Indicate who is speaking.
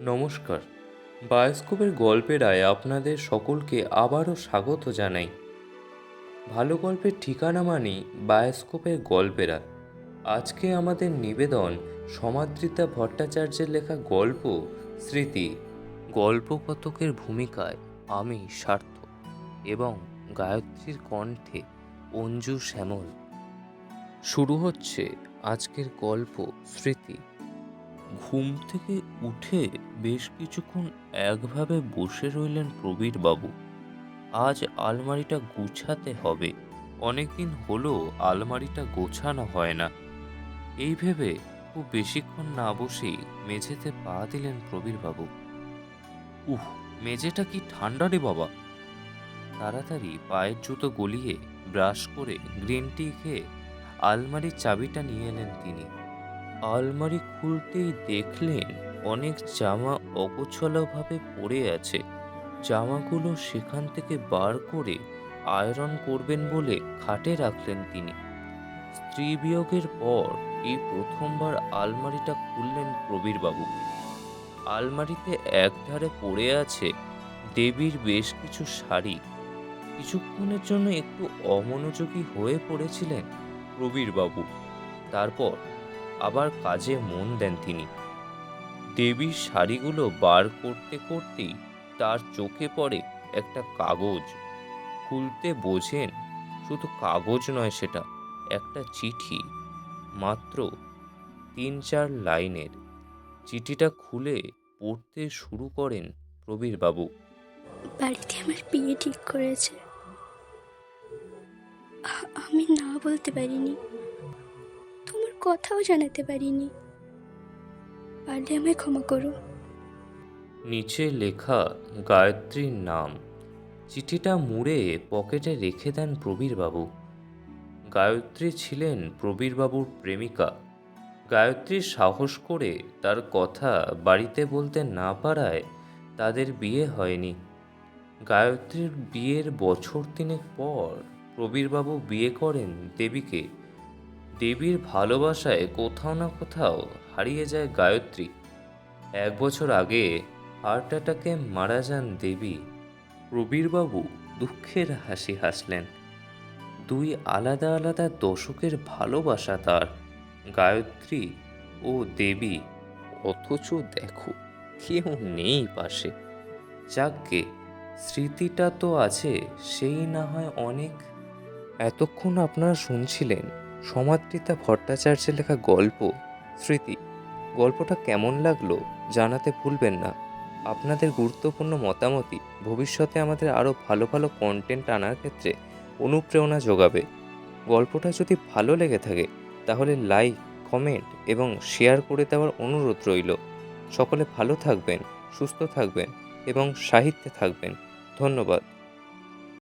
Speaker 1: নমস্কার। বায়োস্কোপের গল্পেরায় আপনাদের সকলকে আবারও স্বাগত জানাই। ভালো গল্পের ঠিকানা মানেই বায়োস্কোপের গল্পেরা। আজকে আমাদের নিবেদন সমাদৃতা ভট্টাচার্যের লেখা গল্প স্মৃতি। গল্পকথকের ভূমিকায় আমি সার্থক এবং গায়ত্রীর কণ্ঠে অঞ্জু শ্যামল। শুরু হচ্ছে আজকের গল্প স্মৃতি। ঘুম থেকে উঠে বেশ কিছুক্ষণ একভাবে বসে রইলেন প্রবীরবাবু। আজ আলমারিটা গুছাতে হবে, অনেকদিন হলো আলমারিটা গোছানো হয় না। এই ভেবে খুব বেশিক্ষণ না বসেই মেঝেতে পা দিলেন প্রবীরবাবু। উহ, মেঝেটা কি ঠান্ডা রে বাবা! তাড়াতাড়ি পায়ের জুতো গলিয়ে ব্রাশ করে গ্রিন টি খেয়ে আলমারির চাবিটা নিয়ে এলেন তিনি। আলমারি খুলতেই দেখলেন অনেক জামা অগোছালোভাবে পড়ে আছে। জামাগুলো সেখান থেকে বার করে আয়রন করবেন বলে খাটে রাখলেন তিনি। স্ত্রী বিয়োগের পর এই প্রথমবার আলমারিটা খুললেন প্রবীরবাবু। আলমারিতে একধারে পড়ে আছে দেবীর বেশ কিছু শাড়ি। কিছুক্ষণের জন্য একটু অমনোযোগী হয়ে পড়েছিলেন প্রবীরবাবু। তারপর আবার কাজে মন দেন তিনি। দেবীর শাড়িগুলো বার করতে করতেই তার চোখে পড়ে একটা কাগজ। খুলতে বোঝেন শুধু কাগজ নয়, সেটা একটা চিঠি, মাত্র ৩-৪ লাইনের। চিঠিটা খুলে পড়তে শুরু করেন প্রবীরবাবু।
Speaker 2: বাড়িতে আমার বিয়ে ঠিক করেছে। আমি না বলতে পারিনি, তোমার কথাও জানাতে পারিনি। পারলে আমায় ক্ষমা করো।
Speaker 1: নিচে লেখা গায়ত্রীর নাম। চিঠিটা মুড়ে পকেটে রেখে দেন প্রবীরবাবু। গায়ত্রী ছিলেন প্রবীরবাবুর প্রেমিকা। গায়ত্রী সাহস করে তার কথা বাড়িতে বলতে না পারায় তাদের বিয়ে হয়নি। গায়ত্রীর বিয়ের বছর তিনেক পর প্রবীরবাবু বিয়ে করেন দেবীকে। দেবীর ভালোবাসায় কোথাও না কোথাও হারিয়ে যায় গায়ত্রী। 1 বছর আগে হার্ট অ্যাটাকে মারা যান দেবী। প্রবীরবাবু দুঃখের হাসি হাসলেন। 2 আলাদা আলাদা দশকের ভালোবাসা তার, গায়ত্রী ও দেবী। অথচ দেখো, কেউ নেই পাশে। যাকগে, স্মৃতিটা তো আছে, সেই না হয় অনেক। এতক্ষণ আপনারা শুনছিলেন সমাদৃতা ভট্টাচার্যের লেখা গল্প স্মৃতি। গল্পটা কেমন লাগলো জানাতে ভুলবেন না। আপনাদের গুরুত্বপূর্ণ মতামতই ভবিষ্যতে আমাদের আরও ভালো ভালো কন্টেন্ট আনার ক্ষেত্রে অনুপ্রেরণা যোগাবে। গল্পটা যদি ভালো লেগে থাকে তাহলে লাইক, কমেন্ট এবং শেয়ার করে দেওয়ার অনুরোধ রইল। সকলে ভালো থাকবেন, সুস্থ থাকবেন এবং সাহিত্যে থাকবেন। ধন্যবাদ।